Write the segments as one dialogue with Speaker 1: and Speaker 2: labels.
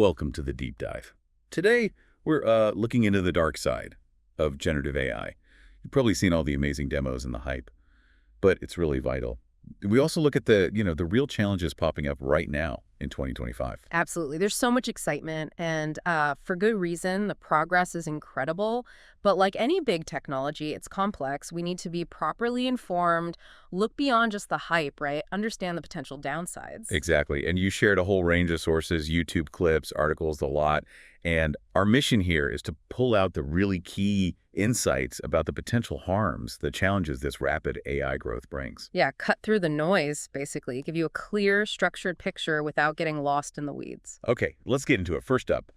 Speaker 1: Welcome to the deep dive. Today, we're looking into the dark side of generative AI. You've probably seen all the amazing demos and the hype, but it's really vital. We also look at the real challenges popping up right now in 2025.
Speaker 2: Absolutely. There's so much excitement, and for good reason. The progress is incredible. But like any big technology, it's complex. We need to be properly informed, look beyond just the hype, right? Understand the potential downsides.
Speaker 1: Exactly. And you shared a whole range of sources, YouTube clips, articles, a lot. And our mission here is to pull out the really key insights about the potential harms, the challenges this rapid AI growth brings.
Speaker 2: Yeah, cut through the noise, basically. Give you a clear, structured picture without getting lost in the weeds.
Speaker 1: Okay, let's get into it. First up,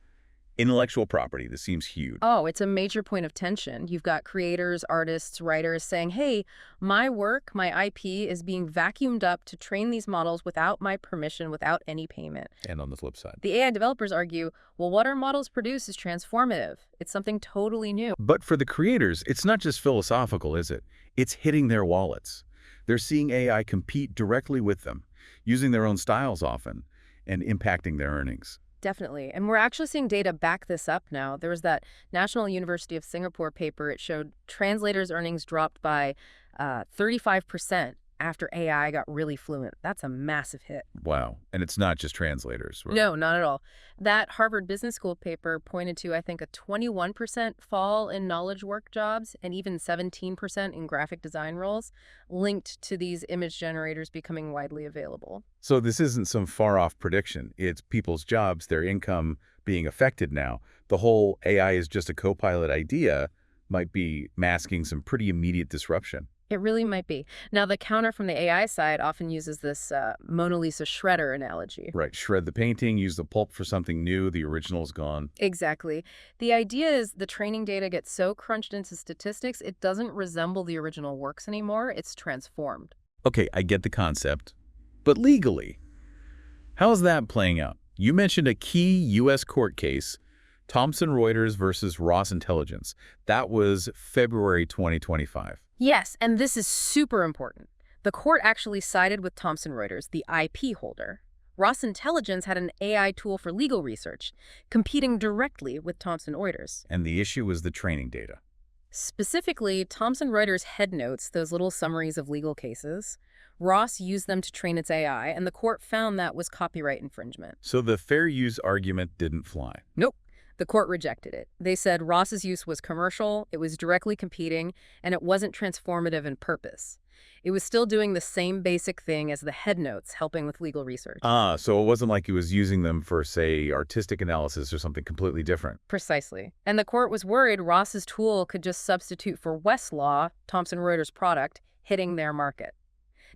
Speaker 1: intellectual property. This seems huge.
Speaker 2: Oh, it's a major point of tension. You've got creators, artists, writers saying, hey, my work, my IP is being vacuumed up to train these models without my permission, without any payment.
Speaker 1: And on the flip side.
Speaker 2: The AI developers argue, well, what our models produce is transformative. It's something totally new.
Speaker 1: But for the creators, it's not just philosophical, is it? It's hitting their wallets. They're seeing AI compete directly with them, using their own styles often, and impacting their earnings.
Speaker 2: Definitely. And we're actually seeing data back this up now. There was that National University of Singapore paper. It showed translators' earnings dropped by 35% after AI got really fluent. That's a massive hit.
Speaker 1: Wow. And it's not just translators. Right?
Speaker 2: No, not at all. That Harvard Business School paper pointed to, I think, a 21% fall in knowledge work jobs and even 17% in graphic design roles linked to these image generators becoming widely available.
Speaker 1: So this isn't some far-off prediction. It's people's jobs, their income being affected now. The whole AI is just a co-pilot idea might be masking some pretty immediate disruption.
Speaker 2: It really might be. Now, the counter from the AI side often uses this Mona Lisa shredder analogy.
Speaker 1: Right. Shred the painting, use the pulp for something new, the original is gone.
Speaker 2: Exactly. The idea is the training data gets so crunched into statistics, it doesn't resemble the original works anymore. It's transformed.
Speaker 1: Okay, I get the concept. But legally, how's that playing out? You mentioned a key U.S. court case, Thomson Reuters versus Ross Intelligence. That was February 2025.
Speaker 2: Yes, and this is super important. The court actually sided with Thomson Reuters, the IP holder. Ross Intelligence had an AI tool for legal research, competing directly with Thomson Reuters.
Speaker 1: And the issue was the training data.
Speaker 2: Specifically, Thomson Reuters headnotes, those little summaries of legal cases. Ross used them to train its AI, and the court found that was copyright infringement.
Speaker 1: So the fair use argument didn't fly.
Speaker 2: Nope. The court rejected it. They said Ross's use was commercial, it was directly competing, and it wasn't transformative in purpose. It was still doing the same basic thing as the headnotes, helping with legal research.
Speaker 1: So it wasn't like he was using them for, say, artistic analysis or something completely different.
Speaker 2: Precisely. And the court was worried Ross's tool could just substitute for Westlaw, Thomson Reuters' product, hitting their market.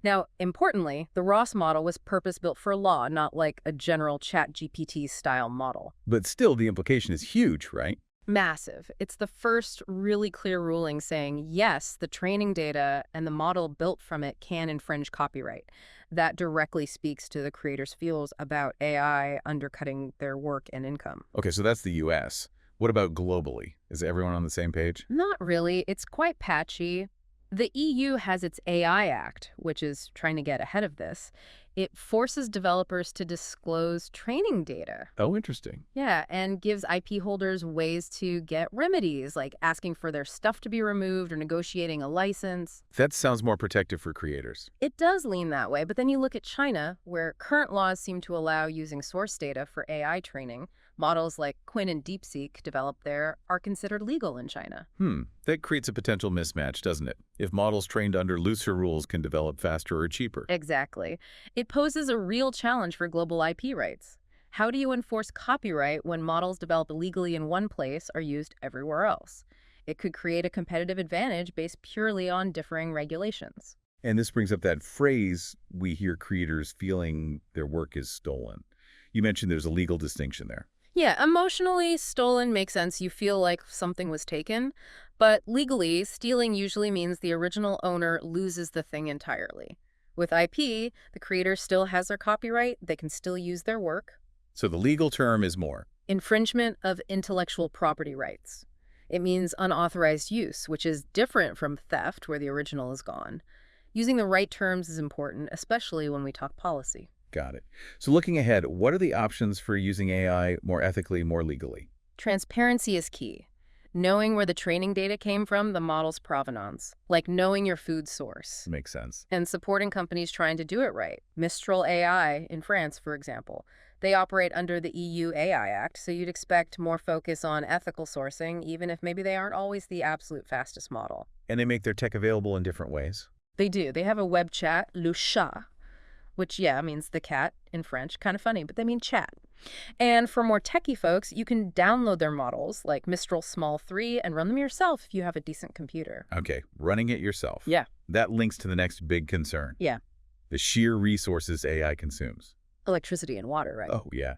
Speaker 2: Now, importantly, the Ross model was purpose-built for law, not like a general ChatGPT-style model.
Speaker 1: But still, the implication is huge, right?
Speaker 2: Massive. It's the first really clear ruling saying, yes, the training data and the model built from it can infringe copyright. That directly speaks to the creators' feels about AI undercutting their work and income.
Speaker 1: Okay, so that's the U.S. What about globally? Is everyone on the same page?
Speaker 2: Not really. It's quite patchy. The EU has its AI Act, which is trying to get ahead of this. It forces developers to disclose training data.
Speaker 1: Oh, interesting.
Speaker 2: Yeah, and gives IP holders ways to get remedies, like asking for their stuff to be removed or negotiating a license.
Speaker 1: That sounds more protective for creators.
Speaker 2: It does lean that way, but then you look at China, where current laws seem to allow using source data for AI training. Models like Quinn and DeepSeek developed there are considered legal in China.
Speaker 1: That creates a potential mismatch, doesn't it? If models trained under looser rules can develop faster or cheaper.
Speaker 2: Exactly. It poses a real challenge for global IP rights. How do you enforce copyright when models developed illegally in one place are used everywhere else? It could create a competitive advantage based purely on differing regulations.
Speaker 1: And this brings up that phrase we hear creators feeling their work is stolen. You mentioned there's a legal distinction there.
Speaker 2: Yeah, emotionally, stolen makes sense. You feel like something was taken. But legally, stealing usually means the original owner loses the thing entirely. With IP, the creator still has their copyright. They can still use their work.
Speaker 1: So the legal term is more.
Speaker 2: Infringement of intellectual property rights. It means unauthorized use, which is different from theft, where the original is gone. Using the right terms is important, especially when we talk policy.
Speaker 1: Got it. So looking ahead, what are the options for using AI more ethically, more legally?
Speaker 2: Transparency is key. Knowing where the training data came from, the model's provenance, like knowing your food source.
Speaker 1: Makes sense.
Speaker 2: And supporting companies trying to do it right. Mistral AI in France, for example. They operate under the EU AI Act, so you'd expect more focus on ethical sourcing, even if maybe they aren't always the absolute fastest model.
Speaker 1: And they make their tech available in different ways.
Speaker 2: They do. They have a web chat, Le Chat, which, yeah, means the cat in French. Kind of funny, but they mean chat. And for more techie folks, you can download their models, like Mistral Small 3, and run them yourself if you have a decent computer.
Speaker 1: Okay, running it yourself.
Speaker 2: Yeah.
Speaker 1: That links to the next big concern.
Speaker 2: Yeah.
Speaker 1: The sheer resources AI consumes.
Speaker 2: Electricity and water, right?
Speaker 1: Oh, yeah.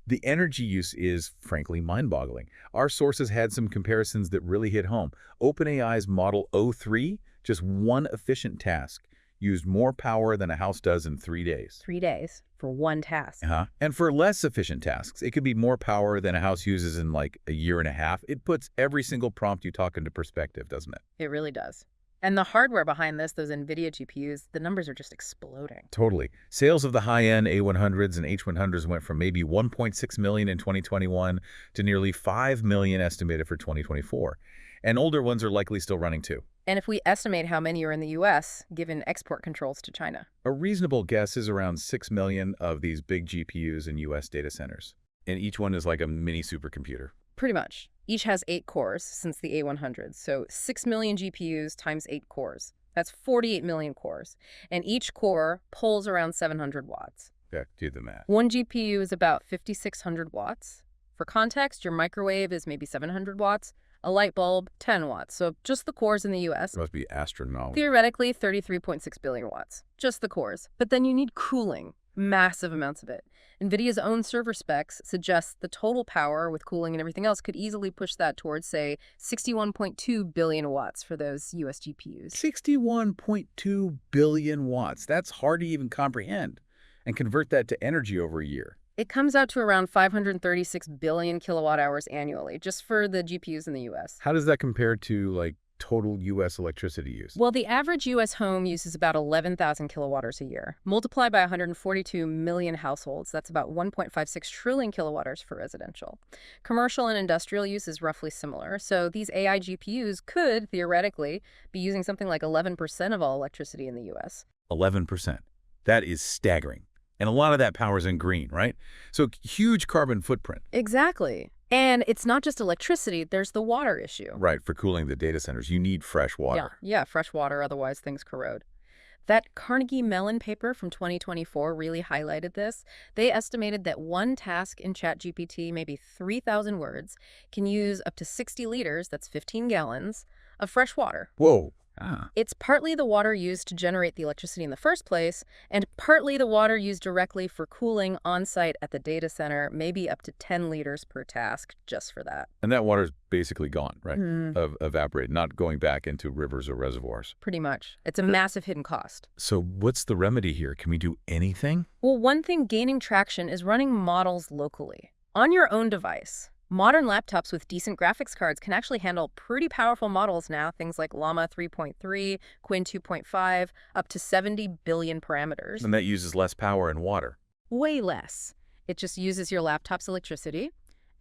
Speaker 1: The energy use is, frankly, mind-boggling. Our sources had some comparisons that really hit home. OpenAI's Model O3, just one efficient task, used more power than a house does in 3 days.
Speaker 2: 3 days for one task.
Speaker 1: And for less efficient tasks, it could be more power than a house uses in like a year and a half. It puts every single prompt you talk into perspective, doesn't it?
Speaker 2: It really does. And the hardware behind this, those NVIDIA GPUs, the numbers are just exploding.
Speaker 1: Totally. Sales of the high-end A100s and H100s went from maybe 1.6 million in 2021 to nearly 5 million estimated for 2024. And older ones are likely still running too.
Speaker 2: And if we estimate how many are in the U.S., given export controls to China.
Speaker 1: A reasonable guess is around 6 million of these big GPUs in U.S. data centers. And each one is like a mini supercomputer.
Speaker 2: Pretty much. Each has 8 cores since the A100, so 6 million GPUs times 8 cores. That's 48 million cores. And each core pulls around 700 watts.
Speaker 1: Yeah, do the math.
Speaker 2: One GPU is about 5,600 watts. For context, your microwave is maybe 700 watts. A light bulb, 10 watts. So just the cores in the U.S.
Speaker 1: Must be astronomical.
Speaker 2: Theoretically, 33.6 billion watts. Just the cores. But then you need cooling. Massive amounts of it. NVIDIA's own server specs suggest the total power with cooling and everything else could easily push that towards, say, 61.2 billion watts for those US GPUs.
Speaker 1: 61.2 billion watts. That's hard to even comprehend. And convert that to energy over a year.
Speaker 2: It comes out to around 536 billion kilowatt hours annually, just for the GPUs in the US.
Speaker 1: How does that compare to, like, total U.S. electricity use?
Speaker 2: Well, the average U.S. home uses about 11,000 kilowatt hours a year. Multiply by 142 million households, that's about 1.56 trillion kilowatt hours for residential. Commercial and industrial use is roughly similar, so these AI GPUs could, theoretically, be using something like 11% of all electricity in the U.S.
Speaker 1: 11%. That is staggering. And a lot of that power is in green, right? So huge carbon footprint.
Speaker 2: Exactly. And it's not just electricity, there's the water issue.
Speaker 1: Right, for cooling the data centers, you need fresh water.
Speaker 2: Yeah, fresh water, otherwise things corrode. That Carnegie Mellon paper from 2024 really highlighted this. They estimated that one task in ChatGPT, maybe 3,000 words, can use up to 60 liters, that's 15 gallons, of fresh water.
Speaker 1: Whoa.
Speaker 2: It's partly the water used to generate the electricity in the first place, and partly the water used directly for cooling on-site at the data center, maybe up to 10 liters per task just for that.
Speaker 1: And that water's basically gone, right? Evaporated, not going back into rivers or reservoirs.
Speaker 2: Pretty much. It's a massive hidden cost.
Speaker 1: So what's the remedy here? Can we do anything?
Speaker 2: Well, one thing gaining traction is running models locally, on your own device. Modern laptops with decent graphics cards can actually handle pretty powerful models now, things like Llama 3.3, Quinn 2.5, up to 70 billion parameters.
Speaker 1: And that uses less power and water.
Speaker 2: Way less. It just uses your laptop's electricity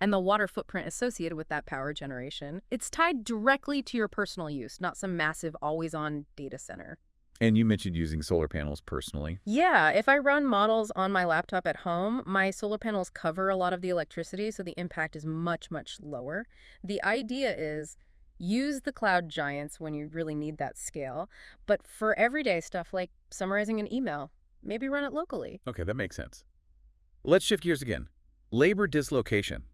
Speaker 2: and the water footprint associated with that power generation. It's tied directly to your personal use, not some massive always-on data center.
Speaker 1: And you mentioned using solar panels personally.
Speaker 2: Yeah, if I run models on my laptop at home, my solar panels cover a lot of the electricity, so the impact is much, much lower. The idea is use the cloud giants when you really need that scale, but for everyday stuff like summarizing an email, maybe run it locally.
Speaker 1: Okay, that makes sense. Let's shift gears again. Labor dislocation.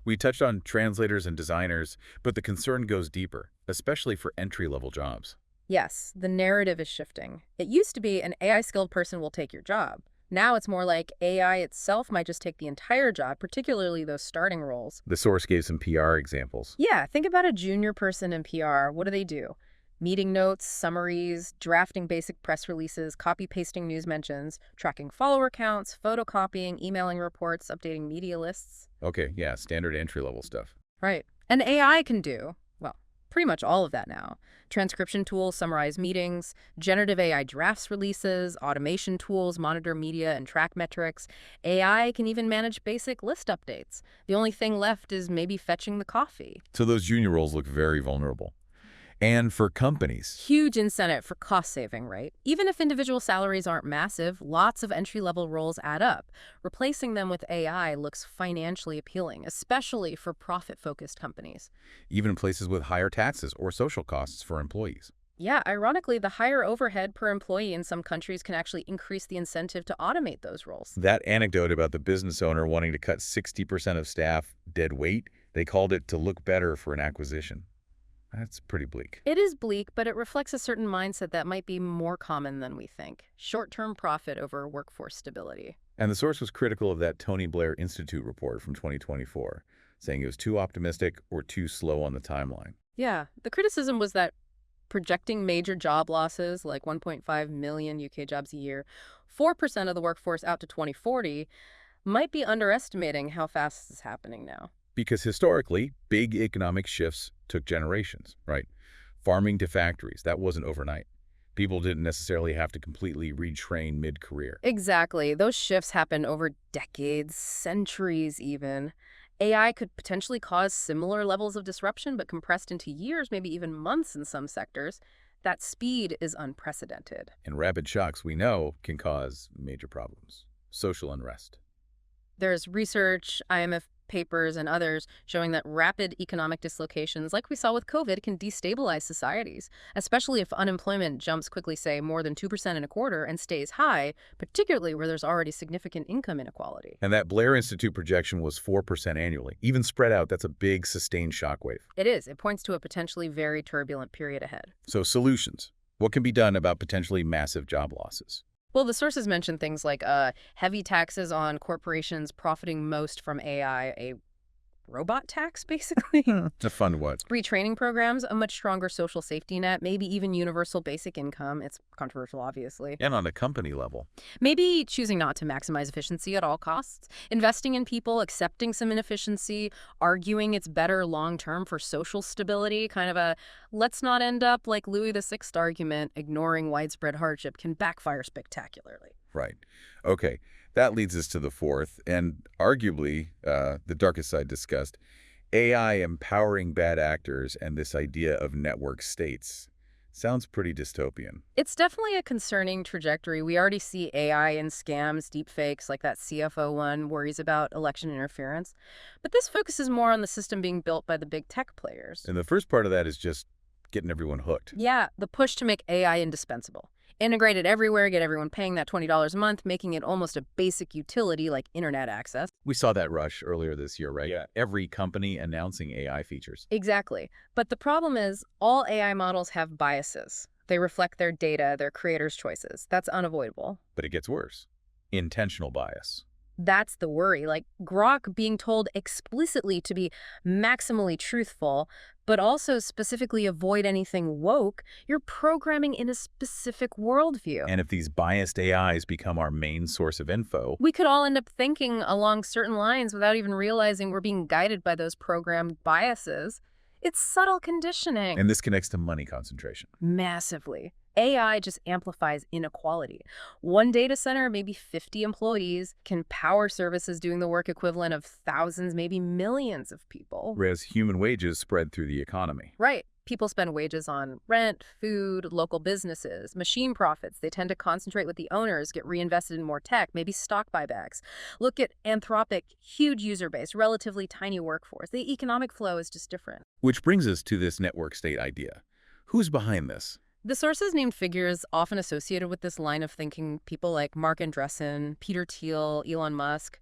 Speaker 1: We touched on translators and designers, but the concern goes deeper, especially for entry-level jobs.
Speaker 2: Yes, the narrative is shifting. It used to be an AI-skilled person will take your job. Now it's more like AI itself might just take the entire job, particularly those starting roles.
Speaker 1: The source gave some PR examples.
Speaker 2: Yeah, think about a junior person in PR. What do? Meeting notes, summaries, drafting basic press releases, copy-pasting news mentions, tracking follower counts, photocopying, emailing reports, updating media lists.
Speaker 1: Okay, yeah, standard entry-level stuff.
Speaker 2: Right. And AI can do, well, Pretty much all of that now. Transcription tools summarize meetings, generative AI drafts releases, automation tools monitor media and track metrics. AI can even manage basic list updates. The only thing left is maybe fetching the coffee.
Speaker 1: So those junior roles look very vulnerable. And for companies,
Speaker 2: Huge incentive for cost saving, right? Even if individual salaries aren't massive, lots of entry-level roles add up. Replacing them with AI looks financially appealing, especially for profit-focused companies.
Speaker 1: even in places with higher taxes or social costs for employees.
Speaker 2: Yeah, ironically, the higher overhead per employee in some countries can actually increase the incentive to automate those roles.
Speaker 1: That anecdote about the business owner wanting to cut 60% of staff dead weight, they called it to look better for an acquisition. That's pretty bleak.
Speaker 2: It is bleak, but it reflects a certain mindset that might be more common than we think. Short-term profit over workforce stability.
Speaker 1: And the source was critical of that Tony Blair Institute report from 2024, saying it was too optimistic or too slow on the timeline.
Speaker 2: Yeah, the criticism was that projecting major job losses, like 1.5 million UK jobs a year, 4% of the workforce out to 2040, might be underestimating how fast this is happening now.
Speaker 1: Because historically, big economic shifts took generations, right? Farming to factories, that wasn't overnight. People didn't necessarily have to completely retrain mid-career.
Speaker 2: Exactly. Those shifts happen over decades, centuries even. AI could potentially cause similar levels of disruption, but compressed into years, maybe even months in some sectors. That speed is unprecedented.
Speaker 1: And rapid shocks, we know, can cause major problems. Social unrest.
Speaker 2: There's research, IMF papers, and others showing that rapid economic dislocations, like we saw with COVID, can destabilize societies, especially if unemployment jumps quickly, say, more than 2% in a quarter and stays high, particularly where there's already significant income inequality.
Speaker 1: And that Blair Institute projection was 4% annually. Even spread out, that's a big sustained shockwave.
Speaker 2: It is. It points to a potentially very turbulent period ahead.
Speaker 1: So solutions. What can be done about potentially massive job losses?
Speaker 2: Well, the sources mention things like heavy taxes on corporations profiting most from AI, a robot tax, basically.
Speaker 1: A fun what?
Speaker 2: Retraining programs, a much stronger social safety net, maybe even universal basic income. It's controversial, obviously.
Speaker 1: And on a company level.
Speaker 2: Maybe choosing not to maximize efficiency at all costs, investing in people, accepting some inefficiency, arguing it's better long-term for social stability, kind of a let's not end up like Louis XVI argument, ignoring widespread hardship can backfire spectacularly.
Speaker 1: Right. Okay. That leads us to the fourth, and arguably the darkest side discussed, AI empowering bad actors and this idea of network states. Sounds pretty dystopian.
Speaker 2: It's definitely a concerning trajectory. We already see AI in scams, deepfakes, like that CFO one worries about election interference. But this focuses more on the system being built by the big tech players.
Speaker 1: And the first part of that is just getting everyone hooked.
Speaker 2: Yeah, the push to make AI indispensable. Integrate it everywhere, get everyone paying that $20 a month, making it almost a basic utility like internet access.
Speaker 1: We saw that rush earlier this year, right? Yeah. Every company announcing AI features.
Speaker 2: Exactly. But the problem is all AI models have biases. They reflect their data, their creators' choices. That's unavoidable.
Speaker 1: But it gets worse. Intentional bias.
Speaker 2: That's the worry. Like Grok being told explicitly to be maximally truthful, but also specifically avoid anything woke, you're programming in a specific worldview.
Speaker 1: And if these biased AIs become our main source of info,
Speaker 2: We could all end up thinking along certain lines without even realizing we're being guided by those programmed biases. It's subtle conditioning.
Speaker 1: and this connects to money concentration.
Speaker 2: Massively. AI just amplifies inequality. One data center, maybe 50 employees, can power services doing the work equivalent of thousands, maybe millions of people.
Speaker 1: Whereas human wages spread through the economy.
Speaker 2: Right. People spend wages on rent, food, local businesses, machine profits. They tend to concentrate with the owners, get reinvested in more tech, maybe stock buybacks. Look at Anthropic, huge user base, relatively tiny workforce. The economic flow is just different.
Speaker 1: Which brings us to this network state idea. Who's behind this?
Speaker 2: The sources named figures often associated with this line of thinking, people like Mark Andreessen, Peter Thiel, Elon Musk,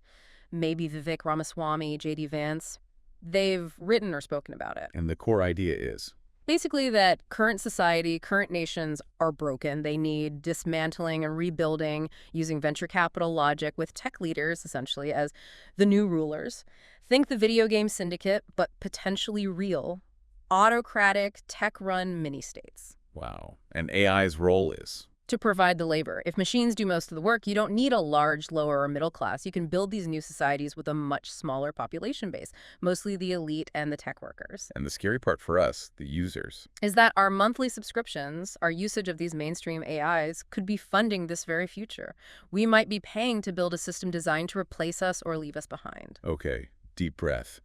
Speaker 2: maybe Vivek Ramaswamy, J.D. Vance. They've written or spoken about it.
Speaker 1: And the core idea is,
Speaker 2: Basically that current society, current nations are broken. They need dismantling and rebuilding using venture capital logic with tech leaders, essentially, as the new rulers. Think the video game syndicate, but potentially real, autocratic, tech-run mini-states.
Speaker 1: wow, and AI's role is?
Speaker 2: To provide the labor. If machines do most of the work, you don't need a large, lower, or middle class. You can build these new societies with a much smaller population base, mostly the elite and the tech workers.
Speaker 1: And the scary part for us, the users.
Speaker 2: Is that our monthly subscriptions, our usage of these mainstream AIs, could be funding this very future. We might be paying to build a system designed to replace us or leave us behind.
Speaker 1: Okay, deep breath.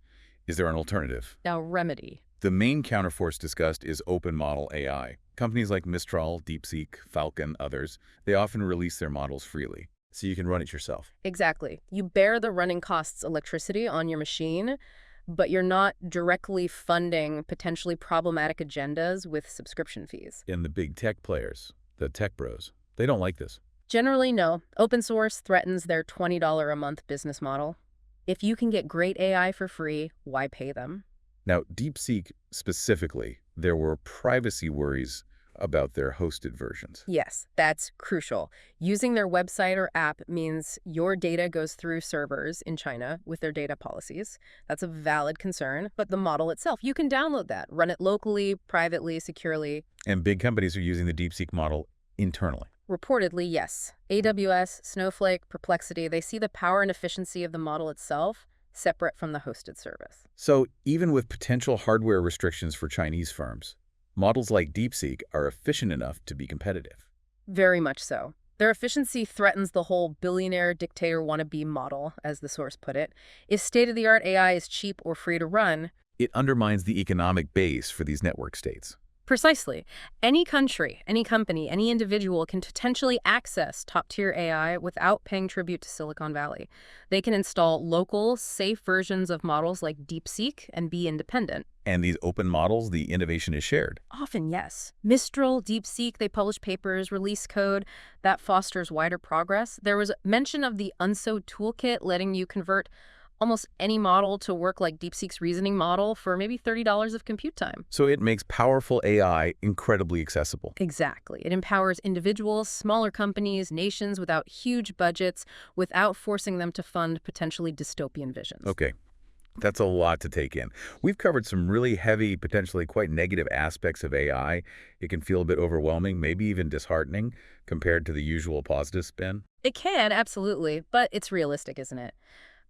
Speaker 1: Is there an alternative?
Speaker 2: Now, remedy.
Speaker 1: The main counterforce discussed is open model AI. Companies like Mistral, DeepSeek, Falcon, others, they often release their models freely, so you can run it yourself.
Speaker 2: Exactly. You bear the running costs electricity on your machine, but you're not directly funding potentially problematic agendas with subscription fees.
Speaker 1: And the big tech players, the tech bros, they don't like this.
Speaker 2: Generally, no. Open source threatens their $20 a month business model. If you can get great AI for free, why pay them?
Speaker 1: Now, DeepSeek specifically, there were privacy worries about their hosted versions.
Speaker 2: Yes, that's crucial. Using their website or app means your data goes through servers in China with their data policies. That's a valid concern, but the model itself, you can download that, run it locally, privately, securely.
Speaker 1: And big companies are using the DeepSeek model internally.
Speaker 2: Reportedly, yes. AWS, Snowflake, Perplexity, they see the power and efficiency of the model itself separate from the hosted service.
Speaker 1: So even with potential hardware restrictions for Chinese firms, models like DeepSeek are efficient enough to be competitive.
Speaker 2: Very much so. Their efficiency threatens the whole billionaire dictator wannabe model, as the source put it. If state-of-the-art AI is cheap or free to run,
Speaker 1: It undermines the economic base for these network states.
Speaker 2: precisely, any country, any company, any individual can potentially access top-tier AI without paying tribute to Silicon Valley. They can install local, safe versions of models like DeepSeek and be independent.
Speaker 1: And these open models, the innovation is shared.
Speaker 2: Often, yes. Mistral, DeepSeek, they publish papers, release code. That fosters wider progress. There was mention of the UNSO toolkit letting you convert almost any model to work like DeepSeek's reasoning model for maybe $30 of compute time.
Speaker 1: So it makes powerful AI incredibly accessible.
Speaker 2: Exactly. It empowers individuals, smaller companies, nations without huge budgets, without forcing them to fund potentially dystopian visions.
Speaker 1: Okay, that's a lot to take in. We've covered some really heavy, potentially quite negative aspects of AI. It can feel a bit overwhelming, maybe even disheartening compared to the usual positive spin.
Speaker 2: It can, absolutely, but it's realistic, isn't it?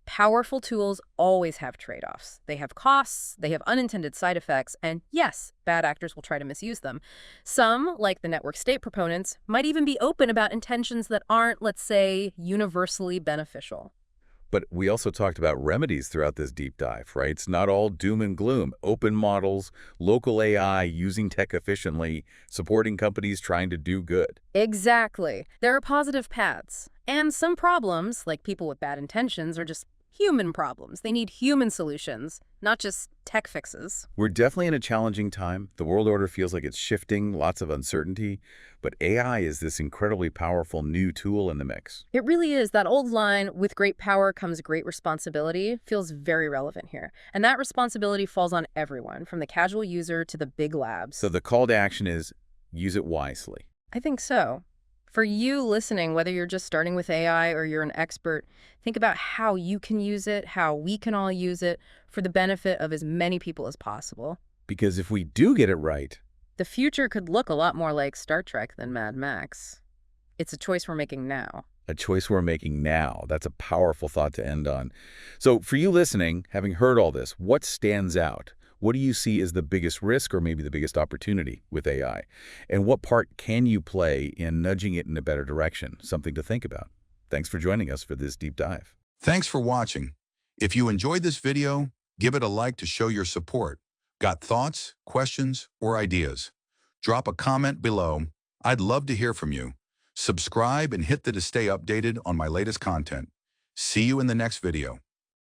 Speaker 2: Powerful tools always have trade-offs. They have costs, they have unintended side effects, and yes, bad actors will try to misuse them. Some, like the network state proponents, might even be open about intentions that aren't, let's say, universally beneficial.
Speaker 1: But we also talked about remedies throughout this deep dive, right? It's not all doom and gloom. Open models, local AI, using tech efficiently, supporting companies trying to do good.
Speaker 2: Exactly. There are positive paths. And some problems, like people with bad intentions, are just human problems. They need human solutions, not just tech fixes.
Speaker 1: We're definitely in a challenging time. The world order feels like it's shifting, lots of uncertainty. But AI is this incredibly powerful new tool in the mix.
Speaker 2: It really is. That old line, with great power comes great responsibility, feels very relevant here. And that responsibility falls on everyone, from the casual user to the big labs.
Speaker 1: So the call to action is use it wisely.
Speaker 2: I think so. For you listening, whether you're just starting with AI or you're an expert, think about how you can use it, how we can all use it for the benefit of as many people as possible.
Speaker 1: Because if we do get it right,
Speaker 2: The future could look a lot more like Star Trek than Mad Max. It's a choice we're making now.
Speaker 1: a choice we're making now. That's a powerful thought to end on. So for you listening, having heard all this, what stands out? What do you see as the biggest risk or maybe the biggest opportunity with AI? And what part can you play in nudging it in a better direction? Something to think about. Thanks for joining us for this deep dive.
Speaker 3: Thanks for watching. If you enjoyed this video, give it a like to show your support. Got thoughts, questions, or ideas? Drop a comment below. I'd love to hear from you. Subscribe and hit the to stay updated on my latest content. See you in the next video.